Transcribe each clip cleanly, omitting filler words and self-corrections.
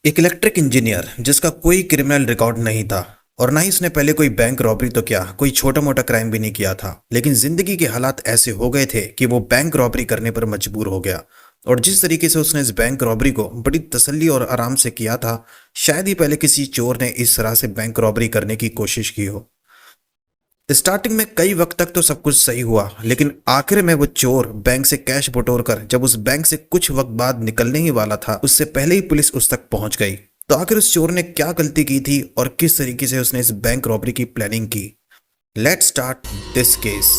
एक electric engineer जिसका कोई क्रिमिनल रिकॉर्ड नहीं था और ना ही उसने पहले कोई बैंक रॉबरी तो क्या कोई छोटा मोटा क्राइम भी नहीं किया था। लेकिन जिंदगी के हालात ऐसे हो गए थे कि वो बैंक रॉबरी करने पर मजबूर हो गया। और जिस तरीके से उसने इस बैंक रॉबरी को बड़ी तसल्ली और आराम से किया था, शायद ही पहले किसी चोर ने इस तरह से बैंक रॉबरी करने की कोशिश की हो। स्टार्टिंग में कई वक्त तक तो सब कुछ सही हुआ, लेकिन आखिर में वो चोर बैंक से कैश बटोर कर जब उस बैंक से कुछ वक्त बाद निकलने ही वाला था, उससे पहले ही पुलिस उस तक पहुंच गई। तो आखिर उस चोर ने क्या गलती की थी और किस तरीके से उसने इस बैंक रॉबरी की प्लानिंग की। Let's start this case.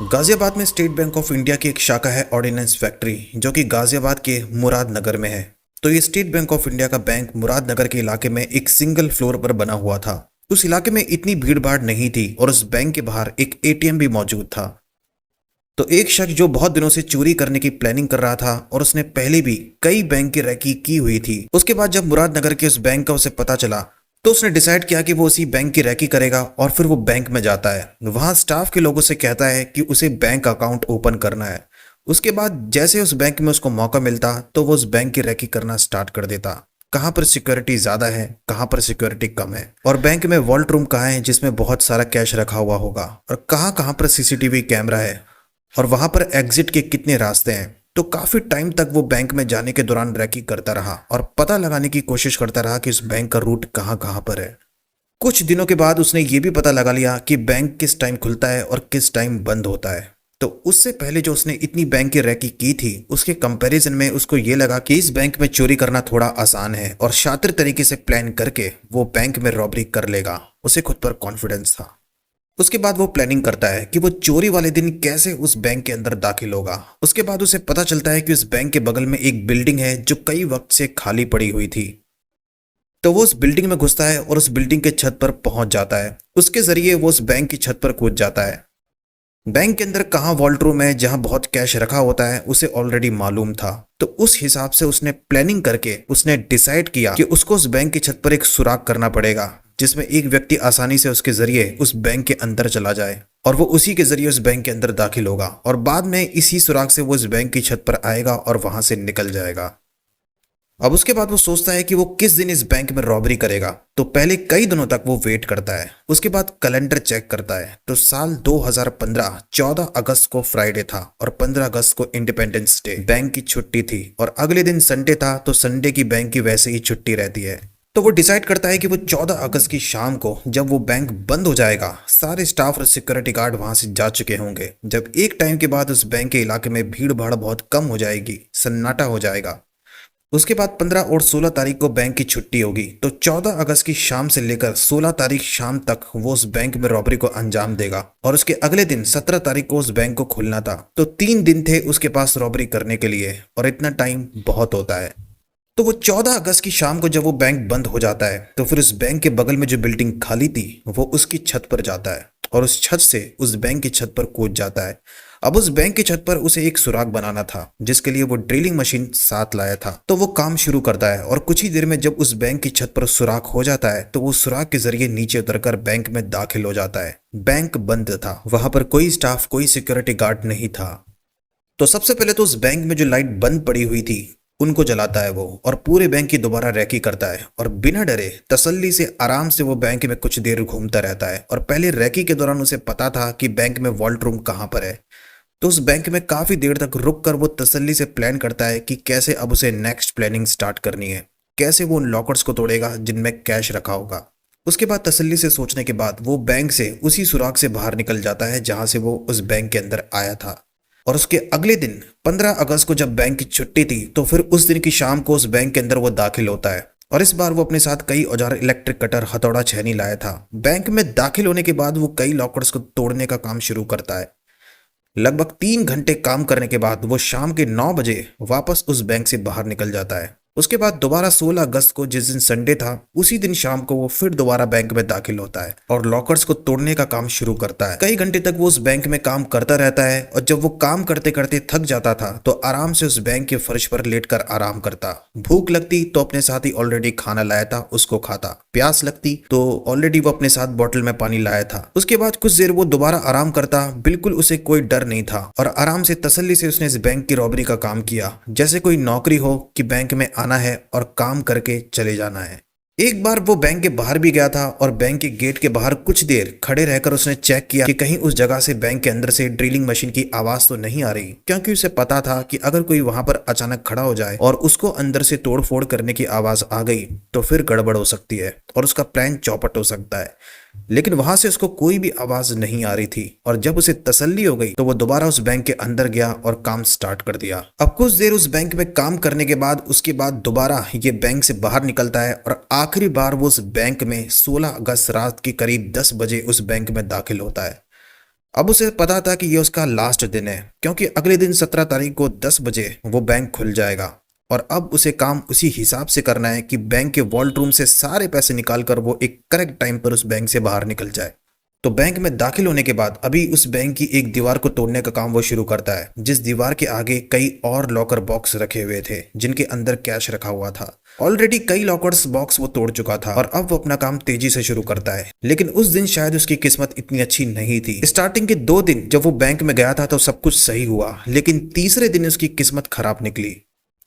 Ghaziabad में स्टेट बैंक ऑफ इंडिया की एक शाखा है ऑर्डिनेंस फैक्ट्री, जो कि गाजियाबाद के मुरादनगर में है। तो ये स्टेट बैंक ऑफ इंडिया का बैंक मुरादनगर के इलाके में एक सिंगल फ्लोर पर बना हुआ था। उस इलाके में इतनी भीड़ भाड़ नहीं थी और उस बैंक के बाहर एक एटीएम भी मौजूद था। तो एक शख्स जो बहुत दिनों से चोरी करने की प्लानिंग कर रहा था और उसने पहले भी कई बैंक की रैकी की हुई थी, उसके बाद जब मुरादनगर के उस बैंक का उसे पता चला तो उसने डिसाइड किया कि वो उसी बैंक की रैकी करेगा। और फिर वो बैंक में जाता है, वहां स्टाफ के लोगों से कहता है कि उसे बैंक अकाउंट ओपन करना है। उसके बाद जैसे उस बैंक में उसको मौका मिलता तो वो उस बैंक की रैकी करना स्टार्ट कर देता। कहाँ पर सिक्योरिटी ज्यादा है, कहाँ पर सिक्योरिटी कम है, और बैंक में वॉल्ट रूम कहाँ है जिसमें बहुत सारा कैश रखा हुआ होगा, और कहाँ कहाँ पर सीसीटीवी कैमरा है, और वहां पर एग्जिट के कितने रास्ते हैं। तो काफी टाइम तक वो बैंक में जाने के दौरान रैकी करता रहा और पता लगाने की कोशिश करता रहा कि उस बैंक का रूट कहाँ कहाँ पर है। कुछ दिनों के बाद उसने ये भी पता लगा लिया कि बैंक किस टाइम खुलता है और किस टाइम बंद होता है। तो उससे पहले जो उसने इतनी बैंक की रैकी की थी, उसके कंपैरिजन में उसको ये लगा कि इस बैंक में चोरी करना थोड़ा आसान है और शातिर तरीके से प्लान करके वो बैंक में रॉबरी कर लेगा। उसे खुद पर कॉन्फिडेंस था। उसके बाद वो प्लानिंग करता है कि वो चोरी वाले दिन कैसे उस बैंक के अंदर दाखिल होगा। उसके बाद उसे पता चलता है कि उस बैंक के बगल में एक बिल्डिंग है जो कई वक्त से खाली पड़ी हुई थी। तो वो उस बिल्डिंग में घुसता है और उस बिल्डिंग के छत पर पहुंच जाता है। उसके जरिए वो उस बैंक की छत पर कूद जाता है। बैंक के अंदर कहाँ वॉल्ट रूम है जहां बहुत कैश रखा होता है उसे ऑलरेडी मालूम था। तो उस हिसाब से उसने प्लानिंग करके उसने डिसाइड किया कि उसको उस बैंक की छत पर एक सुराग करना पड़ेगा, जिसमें एक व्यक्ति आसानी से उसके जरिए उस बैंक के अंदर चला जाए और वो उसी के जरिए उस बैंक के अंदर दाखिल होगा और बाद में इसी सुराग से वो उस बैंक की छत पर आएगा और वहां से निकल जाएगा। अब उसके बाद वो सोचता है कि वो किस दिन इस बैंक में रॉबरी करेगा। तो पहले कई दिनों तक वो वेट करता है। उसके बाद कैलेंडर चेक करता है तो साल 2015 14 अगस्त को फ्राइडे था और 15 अगस्त को इंडिपेंडेंस डे, बैंक की छुट्टी थी, और अगले दिन संडे था। तो संडे की बैंक की वैसे ही छुट्टी रहती है। तो वो डिसाइड करता है कि वो 14 अगस्त की शाम को जब वो बैंक बंद हो जाएगा, सारे स्टाफ और सिक्योरिटी गार्ड वहां से जा चुके होंगे। जब एक टाइम के बाद उस बैंक के इलाके में भीड़ भाड़ बहुत कम हो जाएगी, सन्नाटा हो जाएगा। उसके बाद 15 और 16 तारीख को बैंक की छुट्टी होगी। तो 14 अगस्त की शाम से लेकर 16 तारीख शाम तक वो उस बैंक में रॉबरी को अंजाम देगा और उसके अगले दिन 17 तारीख को उस बैंक को खुलना था। तो 3 दिन थे उसके पास रॉबरी करने के लिए और इतना टाइम बहुत होता है। तो वो 14 अगस्त की शाम को जब वो बैंक बंद हो जाता है तो फिर उस बैंक के बगल में जो बिल्डिंग खाली थी वो उसकी छत पर जाता है और उस छत से उस बैंक की छत पर कूद जाता है। अब उस बैंक की छत पर उसे एक सुराग बनाना था, जिसके लिए वो ड्रिलिंग मशीन साथ लाया था। तो वो काम शुरू करता है और कुछ ही देर में जब उस बैंक की छत पर सुराग हो जाता है तो वो सुराग के जरिए नीचे उतरकर बैंक में दाखिल हो जाता है। बैंक बंद था, वहां पर कोई स्टाफ, कोई सिक्योरिटी गार्ड नहीं था। तो सबसे पहले तो उस बैंक में जो लाइट बंद पड़ी हुई थी उनको जलाता है वो और पूरे बैंक की दोबारा रैकी करता है और बिना डरे तसल्ली से आराम से वो बैंक में कुछ देर घूमता रहता है। और पहले रैकी के दौरान उसे पता था कि बैंक में वॉल्ट रूम कहाँ पर है। तो उस बैंक में काफी देर तक रुक कर वो तसल्ली से प्लान करता है कि कैसे अब उसे नेक्स्ट प्लानिंग स्टार्ट करनी है, कैसे वो उन लॉकर्स को तोड़ेगा जिनमें कैश रखा होगा। उसके बाद तसल्ली से सोचने के बाद वो बैंक से उसी सुराग से बाहर निकल जाता है जहां से वो उस बैंक के अंदर आया था। और उसके अगले दिन 15 अगस्त को जब बैंक की छुट्टी थी तो फिर उस दिन की शाम को उस बैंक के अंदर वो दाखिल होता है और इस बार वो अपने साथ कई औजार, इलेक्ट्रिक कटर, हथौड़ा, छेनी लाया था। बैंक में दाखिल होने के बाद वो कई लॉकर्स को तोड़ने का काम शुरू करता है। लगभग 3 घंटे काम करने के बाद वो शाम के 9 बजे वापस उस बैंक से बाहर निकल जाता है। उसके बाद दोबारा 16 अगस्त को, जिस दिन संडे था, उसी दिन शाम को वो फिर दोबारा बैंक में दाखिल होता है और लॉकर्स को तोड़ने का काम शुरू करता है। कई घंटे तक वो उस बैंक में काम करता रहता है और जब वो काम करते करते थक जाता था तो आराम से उस बैंक के फर्श पर लेटकर आराम करता। भूख लगती तो अपने साथ ही ऑलरेडी खाना लाया था उसको खाता, प्यास लगती तो ऑलरेडी वो अपने साथ बोतल में पानी लाया था। उसके बाद कुछ देर वो दोबारा आराम करता, बिल्कुल उसे कोई डर नहीं था और आराम से तसल्ली से उसने इस बैंक की रॉबरी का काम किया जैसे कोई नौकरी हो कि बैंक में आना है और काम करके चले जाना है। एक बार वो बैंक के बाहर भी गया था और बैंक के गेट के बाहर कुछ देर खड़े रहकर उसने चेक किया कि कहीं उस जगह से बैंक के अंदर से ड्रिलिंग मशीन की आवाज तो नहीं आ रही, क्योंकि उसे पता था कि अगर कोई वहां पर अचानक खड़ा हो जाए और उसको अंदर से तोड़फोड़ करने की आवाज आ गई तो फिर गड़बड़ हो सकती है और उसका प्लान चौपट हो सकता है। लेकिन वहां से उसको कोई भी आवाज नहीं आ रही थी और जब उसे तसल्ली हो गई तो वो दोबारा उस बैंक के अंदर गया और काम स्टार्ट कर दिया। अब कुछ देर उस बैंक में काम करने के बाद उसके बाद दोबारा ये बैंक से बाहर निकलता है और आखिरी बार वो उस बैंक में 16 अगस्त रात के करीब 10 बजे उस बैंक में दाखिल होता है। अब उसे पता था कि ये उसका लास्ट दिन है, क्योंकि अगले दिन 17 तारीख को 10 बजे वो बैंक खुल जाएगा और अब उसे काम उसी हिसाब से करना है कि बैंक के वॉल्ट रूम से सारे पैसे निकालकर वो एक करेक्ट टाइम पर उस बैंक से बाहर निकल जाए। तो बैंक में दाखिल होने के बाद अभी उस बैंक की एक दीवार को तोड़ने का काम वो शुरू करता है, जिस दीवार के आगे कई और लॉकर बॉक्स रखे हुए थे जिनके अंदर कैश रखा हुआ था। ऑलरेडी कई लॉकर्स बॉक्स वो तोड़ चुका था और अब वो अपना काम तेजी से शुरू करता है। लेकिन उस दिन शायद उसकी किस्मत इतनी अच्छी नहीं थी। स्टार्टिंग के 2 दिन जब वो बैंक में गया था तो सब कुछ सही हुआ, लेकिन तीसरे दिन उसकी किस्मत खराब निकली।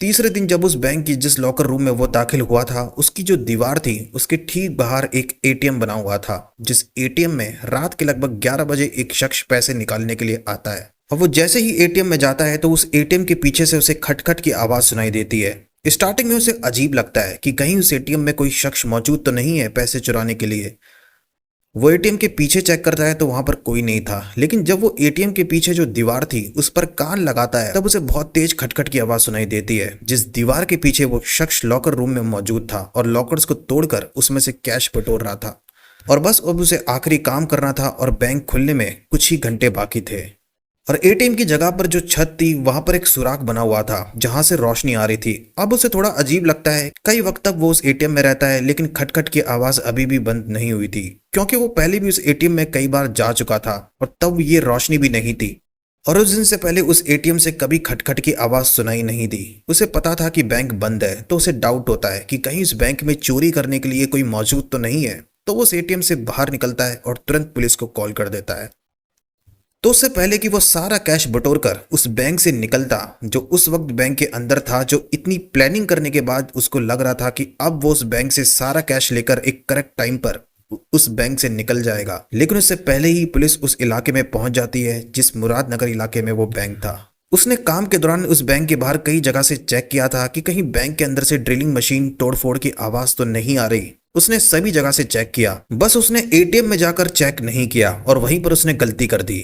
तीसरे दिन जब उस बैंक की जिस लॉकर रूम में वो दाखिल हुआ था उसकी जो दीवार थी उसके ठीक बाहर एक एटीएम बना हुआ था, जिस एटीएम में रात के लगभग 11 बजे एक शख्स पैसे निकालने के लिए आता है। और वो जैसे ही एटीएम में जाता है तो उस एटीएम के पीछे से उसे खटखट की आवाज सुनाई देती है। स्टार्टिंग में उसे अजीब लगता है कि कहीं उस एटीएम में कोई शख्स मौजूद तो नहीं है पैसे चुराने के लिए। वो एटीएम के पीछे चेक करता है तो वहां पर कोई नहीं था, लेकिन जब वो एटीएम के पीछे जो दीवार थी उस पर कान लगाता है तब उसे बहुत तेज खटखट की आवाज सुनाई देती है, जिस दीवार के पीछे वो शख्स लॉकर रूम में मौजूद था और लॉकर्स को तोड़कर उसमें से कैश बटोर रहा था। और बस अब उसे आखिरी काम करना था और बैंक खुलने में कुछ ही घंटे बाकी थे। और एटीएम की जगह पर जो छत थी वहां पर एक सुराख बना हुआ था जहां से रोशनी आ रही थी। अब उसे थोड़ा अजीब लगता है, कई वक्त तक वो उस एटीएम में रहता है लेकिन खटखट की आवाज अभी भी बंद नहीं हुई थी, क्योंकि वो पहले भी उस एटीएम में कई बार जा चुका था और तब ये रोशनी भी नहीं थी और उस दिन से पहले उस एटीएम से कभी खटखट की आवाज सुनाई नहीं दी। उसे पता था कि बैंक बंद है तो उसे डाउट होता है कि कहीं इस बैंक में चोरी करने के लिए कोई मौजूद तो नहीं है। तो वो उस एटीएम से बाहर निकलता है और तुरंत पुलिस को कॉल कर देता है। तो उससे पहले कि वो सारा कैश बटोर कर उस बैंक से निकलता जो उस वक्त बैंक के अंदर था, जो इतनी प्लानिंग करने के बाद उसको लग रहा था कि अब वो उस बैंक से सारा कैश लेकर एक करेक्ट टाइम पर उस बैंक से निकल जाएगा, लेकिन उससे पहले ही पुलिस उस इलाके में पहुंच जाती है जिस मुरादनगर इलाके में वो बैंक था। उसने काम के दौरान उस बैंक के बाहर कई जगह से चेक किया था कि कहीं बैंक के अंदर से ड्रिलिंग मशीन तोड़फोड़ की आवाज तो नहीं आ रही। उसने सभी जगह से चेक किया, बस उसने एटीएम में जाकर चेक नहीं किया और वहीं पर उसने गलती कर दी।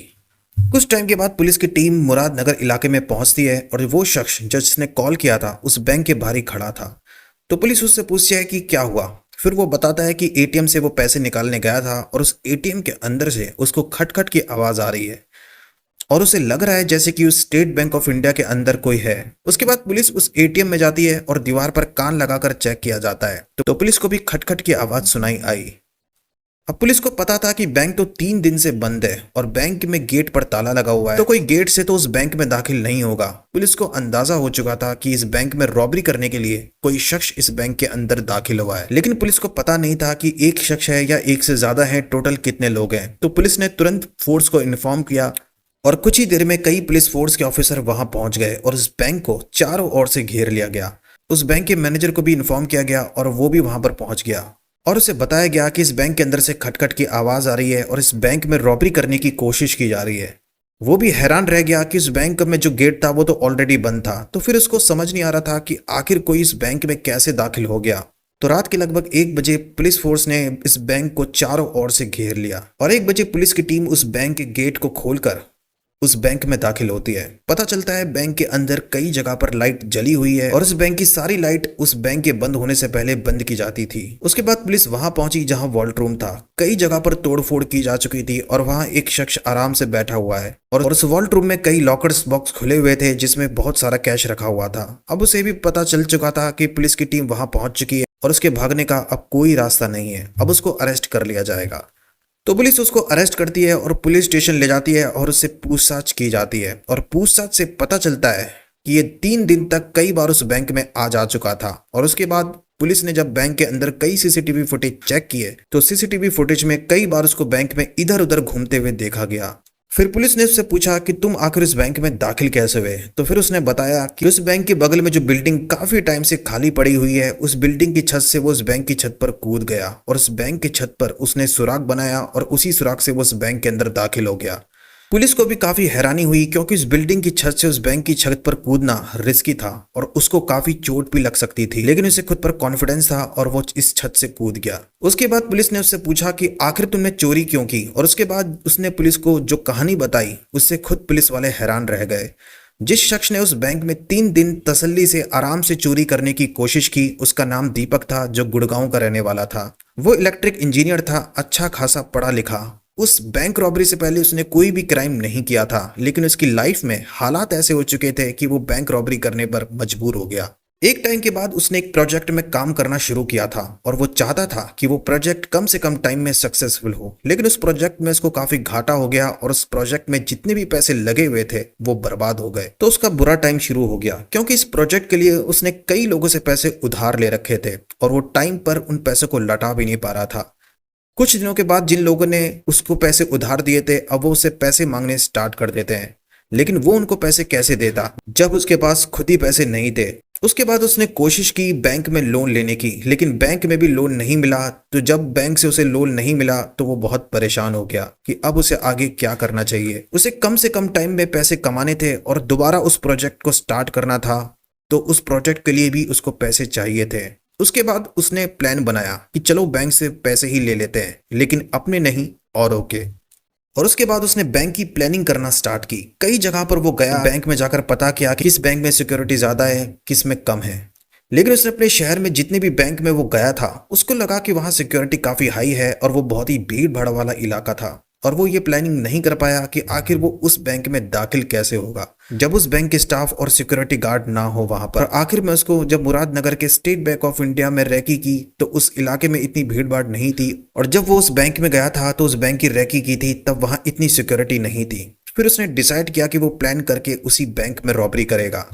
कुछ टाइम के बाद पुलिस की टीम मुरादनगर इलाके में पहुंचती है और वो शख्स जिसने कॉल किया था उस बैंक के बाहर ही खड़ा था। तो पुलिस उससे पूछती है कि क्या हुआ। फिर वो बताता है कि एटीएम से वो पैसे निकालने गया था और उस एटीएम के अंदर से उसको खटखट की आवाज आ रही है और उसे लग रहा है जैसे कि उस स्टेट बैंक ऑफ इंडिया के अंदर कोई है। उसके बाद पुलिस उस एटीएम में जाती है और दीवार पर कान लगाकर चेक किया जाता है तो पुलिस को भी खटखट की आवाज सुनाई आई। अब पुलिस को पता था कि बैंक तो 3 दिन से बंद है और बैंक में गेट पर ताला लगा हुआ है, तो कोई गेट से तो उस बैंक में दाखिल नहीं होगा। पुलिस को अंदाजा हो चुका था कि इस बैंक में रॉबरी करने के लिए कोई शख्स इस बैंक के अंदर दाखिल हुआ है, लेकिन पुलिस को पता नहीं था कि एक शख्स है या एक से ज्यादा है, टोटल कितने लोग हैं। तो पुलिस ने तुरंत फोर्स को इन्फॉर्म किया और कुछ ही देर में कई पुलिस फोर्स के ऑफिसर वहां पहुंच गए और उस बैंक को चारों ओर से घेर लिया गया। उस बैंक के मैनेजर को भी इन्फॉर्म किया गया और वो भी वहां पर पहुंच गया और उसे बताया गया कि इस बैंक के अंदर से खटखट की आवाज आ रही है और इस बैंक में रॉबरी करने की कोशिश की जा रही है। वो भी हैरान रह गया कि इस बैंक में जो गेट था वो तो ऑलरेडी बंद था, तो फिर उसको समझ नहीं आ रहा था कि आखिर कोई इस बैंक में कैसे दाखिल हो गया। तो रात के लगभग 1 बजे पुलिस फोर्स ने इस बैंक को चारों ओर से घेर लिया और 1 बजे पुलिस की टीम उस बैंक के गेट को खोलकर उस बैंक में दाखिल होती है। पता चलता है बैंक के अंदर कई जगह पर लाइट जली हुई है और उस बैंक की सारी लाइट उस बैंक के बंद होने से पहले बंद की जाती थी। उसके बाद पुलिस वहां पहुंची जहां वॉल्ट रूम था। कई जगह पर तोड़फोड़ की जा चुकी थी और वहां एक शख्स आराम से बैठा हुआ है और उस वॉल्ट रूम में कई लॉकर्स बॉक्स खुले हुए थे जिसमें बहुत सारा कैश रखा हुआ था। अब उसे भी पता चल चुका था कि पुलिस की टीम वहां पहुंच चुकी है और उसके भागने का अब कोई रास्ता नहीं है, अब उसको अरेस्ट कर लिया जाएगा। तो पुलिस उसको अरेस्ट करती है और पुलिस स्टेशन ले जाती है और उससे पूछताछ की जाती है और पूछताछ से पता चलता है कि ये 3 दिन तक कई बार उस बैंक में आ जा चुका था और उसके बाद पुलिस ने जब बैंक के अंदर कई सीसीटीवी फुटेज चेक किए तो सीसीटीवी फुटेज में कई बार उसको बैंक में इधर उधर घूमते हुए देखा गया। फिर पुलिस ने उससे पूछा कि तुम आखिर इस बैंक में दाखिल कैसे हुए, तो फिर उसने बताया कि उस बैंक के बगल में जो बिल्डिंग काफी टाइम से खाली पड़ी हुई है, उस बिल्डिंग की छत से वो उस बैंक की छत पर कूद गया और उस बैंक की छत पर उसने सुराग बनाया और उसी सुराग से वो उस बैंक के अंदर दाखिल हो गया। पुलिस को भी काफी हैरानी हुई क्योंकि उस बिल्डिंग की छत से उस बैंक की छत पर कूदना रिस्की था और उसको काफी चोट भी लग सकती थी, लेकिन उसे खुद पर कॉन्फिडेंस था और वो इस छत से कूद गया। उसके बाद पुलिस ने उससे पूछा कि आखिर तुमने चोरी क्यों की, और उसके बाद उसने पुलिस को जो कहानी बताई उससे खुद पुलिस वाले हैरान रह गए। जिस शख्स ने उस बैंक में 3 दिन तसल्ली से आराम से चोरी करने की कोशिश की उसका नाम दीपक था, जो गुड़गांव का रहने वाला था। वो इलेक्ट्रिक इंजीनियर था, अच्छा खासा पढ़ा लिखा। उस बैंक रॉबरी से पहले उसने कोई भी क्राइम नहीं किया था, लेकिन उसकी लाइफ में हालात ऐसे हो चुके थे कि वो बैंक रॉबरी करने पर मजबूर हो गया। एक टाइम के बाद उसने एक प्रोजेक्ट में काम करना शुरू किया था और वो चाहता था कि वो प्रोजेक्ट कम से कम टाइम में सक्सेसफुल हो, लेकिन उस प्रोजेक्ट में उसको काफी घाटा हो गया और उस प्रोजेक्ट में जितने भी पैसे लगे हुए थे वो बर्बाद हो गए। तो उसका बुरा टाइम शुरू हो गया क्योंकि इस प्रोजेक्ट के लिए उसने कई लोगों से पैसे उधार ले रखे थे और वो टाइम पर उन पैसों को लौटा भी नहीं पा रहा था। कुछ दिनों के बाद जिन लोगों ने उसको पैसे उधार दिए थे अब वो उससे पैसे मांगने स्टार्ट कर देते हैं, लेकिन वो उनको पैसे कैसे देता जब उसके पास खुद ही पैसे नहीं थे। उसके बाद उसने कोशिश की बैंक में लोन लेने की, लेकिन बैंक में भी लोन नहीं मिला। तो जब बैंक से उसे लोन नहीं मिला तो वो बहुत परेशान हो गया कि अब उसे आगे क्या करना चाहिए। उसे कम से कम टाइम में पैसे कमाने थे और दोबारा उस प्रोजेक्ट को स्टार्ट करना था, तो उस प्रोजेक्ट के लिए भी उसको पैसे चाहिए थे। उसके बाद उसने प्लान बनाया कि चलो बैंक से पैसे ही ले लेते हैं, लेकिन अपने नहीं औरों के। और उसके बाद उसने बैंक की प्लानिंग करना स्टार्ट की। कई जगह पर वो गया, बैंक में जाकर पता किया कि किस बैंक में सिक्योरिटी ज्यादा है, किस में कम है। लेकिन उसने अपने शहर में जितने भी बैंक में वो गया था उसको लगा कि वहां सिक्योरिटी काफी हाई है और वो बहुत ही भीड़ भाड़ वाला इलाका था, और वो ये प्लानिंग नहीं कर पाया कि आखिर वो उस बैंक में दाखिल कैसे होगा जब उस बैंक के स्टाफ और सिक्योरिटी गार्ड ना हो वहां पर। आखिर में उसको जब मुरादनगर के स्टेट बैंक ऑफ इंडिया में रैकी की तो उस इलाके में इतनी भीड़ भाड़ नहीं थी, और जब वो उस बैंक में गया था तो उस बैंक की रैकी की थी तब वहां इतनी सिक्योरिटी नहीं थी। फिर उसने डिसाइड किया कि वो प्लान करके उसी बैंक में रॉबरी करेगा।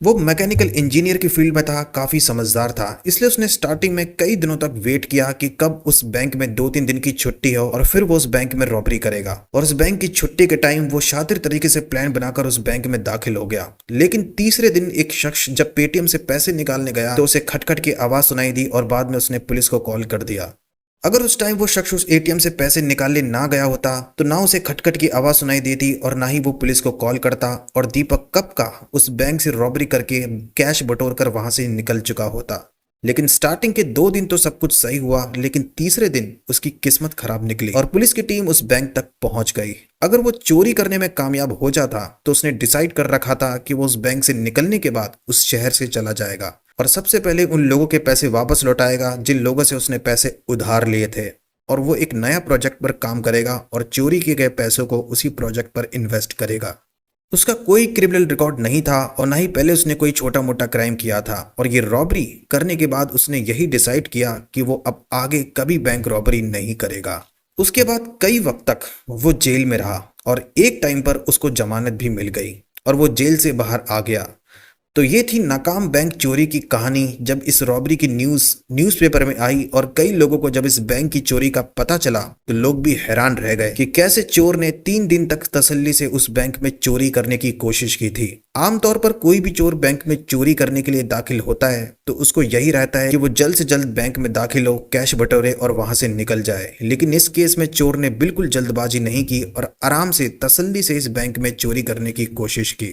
वो मैकेनिकल इंजीनियर की फील्ड में था, काफी समझदार था, इसलिए उसने स्टार्टिंग में कई दिनों तक वेट किया कि कब उस बैंक में 2-3 दिन की छुट्टी हो और फिर वो उस बैंक में रॉबरी करेगा। और उस बैंक की छुट्टी के टाइम वो शातिर तरीके से प्लान बनाकर उस बैंक में दाखिल हो गया। लेकिन तीसरे दिन एक शख्स जब पेटीएम से पैसे निकालने गया तो उसे खटखट की आवाज सुनाई दी और बाद में उसने पुलिस को कॉल कर दिया। अगर उस टाइम वो शख्स उस एटीएम से पैसे निकालने ना गया होता तो ना उसे खटखट की आवाज सुनाई देती और ना ही वो पुलिस को कॉल करता, और दीपक कब का उस बैंक से रॉबरी करके कैश बटोर कर वहां से निकल चुका होता। लेकिन स्टार्टिंग के 2 दिन तो सब कुछ सही हुआ, लेकिन तीसरे दिन उसकी किस्मत खराब निकली और पुलिस की टीम उस बैंक तक पहुंच गई। अगर वो चोरी करने में कामयाब हो जाता तो उसने डिसाइड कर रखा था कि वो उस बैंक से निकलने के बाद उस शहर से चला जाएगा और सबसे पहले उन लोगों के पैसे वापस लौटाएगा जिन लोगों से उसने पैसे उधार लिए थे, और वो एक नया प्रोजेक्ट पर काम करेगा और चोरी किए गए पैसों को उसी प्रोजेक्ट पर इन्वेस्ट करेगा। उसका कोई क्रिमिनल रिकॉर्ड नहीं था और ना ही पहले उसने कोई छोटा मोटा क्राइम किया था, और ये रॉबरी करने के बाद उसने यही डिसाइड किया कि वो अब आगे कभी बैंक रॉबरी नहीं करेगा। उसके बाद कई वक्त तक वो जेल में रहा और एक टाइम पर उसको जमानत भी मिल गई और वो जेल से बाहर आ गया। तो ये थी नाकाम बैंक चोरी की कहानी। जब इस रॉबरी की न्यूज़पेपर में आई और कई लोगों को जब इस बैंक की चोरी का पता चला तो लोग भी हैरान रह गए कि कैसे चोर ने 3 दिन तक तसल्ली से उस बैंक में चोरी करने की कोशिश की थी। आमतौर पर कोई भी चोर बैंक में चोरी करने के लिए दाखिल होता है तो उसको यही रहता है कि वो जल्द से जल्द बैंक में दाखिल हो, कैश बटोरे और वहां से निकल जाए। लेकिन इस केस में चोर ने बिल्कुल जल्दबाजी नहीं की और आराम से तसल्ली से इस बैंक में चोरी करने की कोशिश की।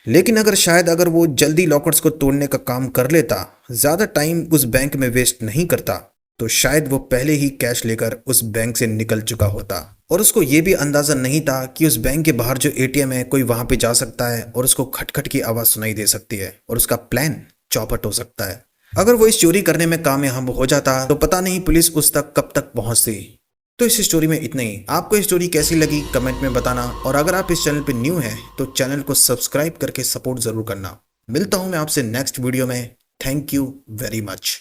लेकिन अगर वो जल्दी लॉकर्स को तोड़ने का काम कर लेता, ज्यादा टाइम उस बैंक में वेस्ट नहीं करता, तो शायद वो पहले ही कैश लेकर उस बैंक से निकल चुका होता। और उसको ये भी अंदाजा नहीं था कि उस बैंक के बाहर जो एटीएम है कोई वहां पे जा सकता है और उसको खटखट की आवाज सुनाई दे सकती है और उसका प्लान चौपट हो सकता है। अगर वो इस चोरी करने में कामयाब हो जाता तो पता नहीं पुलिस उस तक कब तक पहुंचती। तो इस स्टोरी में इतना ही। आपको स्टोरी कैसी लगी कमेंट में बताना, और अगर आप इस चैनल पे न्यू हैं तो चैनल को सब्सक्राइब करके सपोर्ट जरूर करना। मिलता हूं मैं आपसे नेक्स्ट वीडियो में। Thank you very much.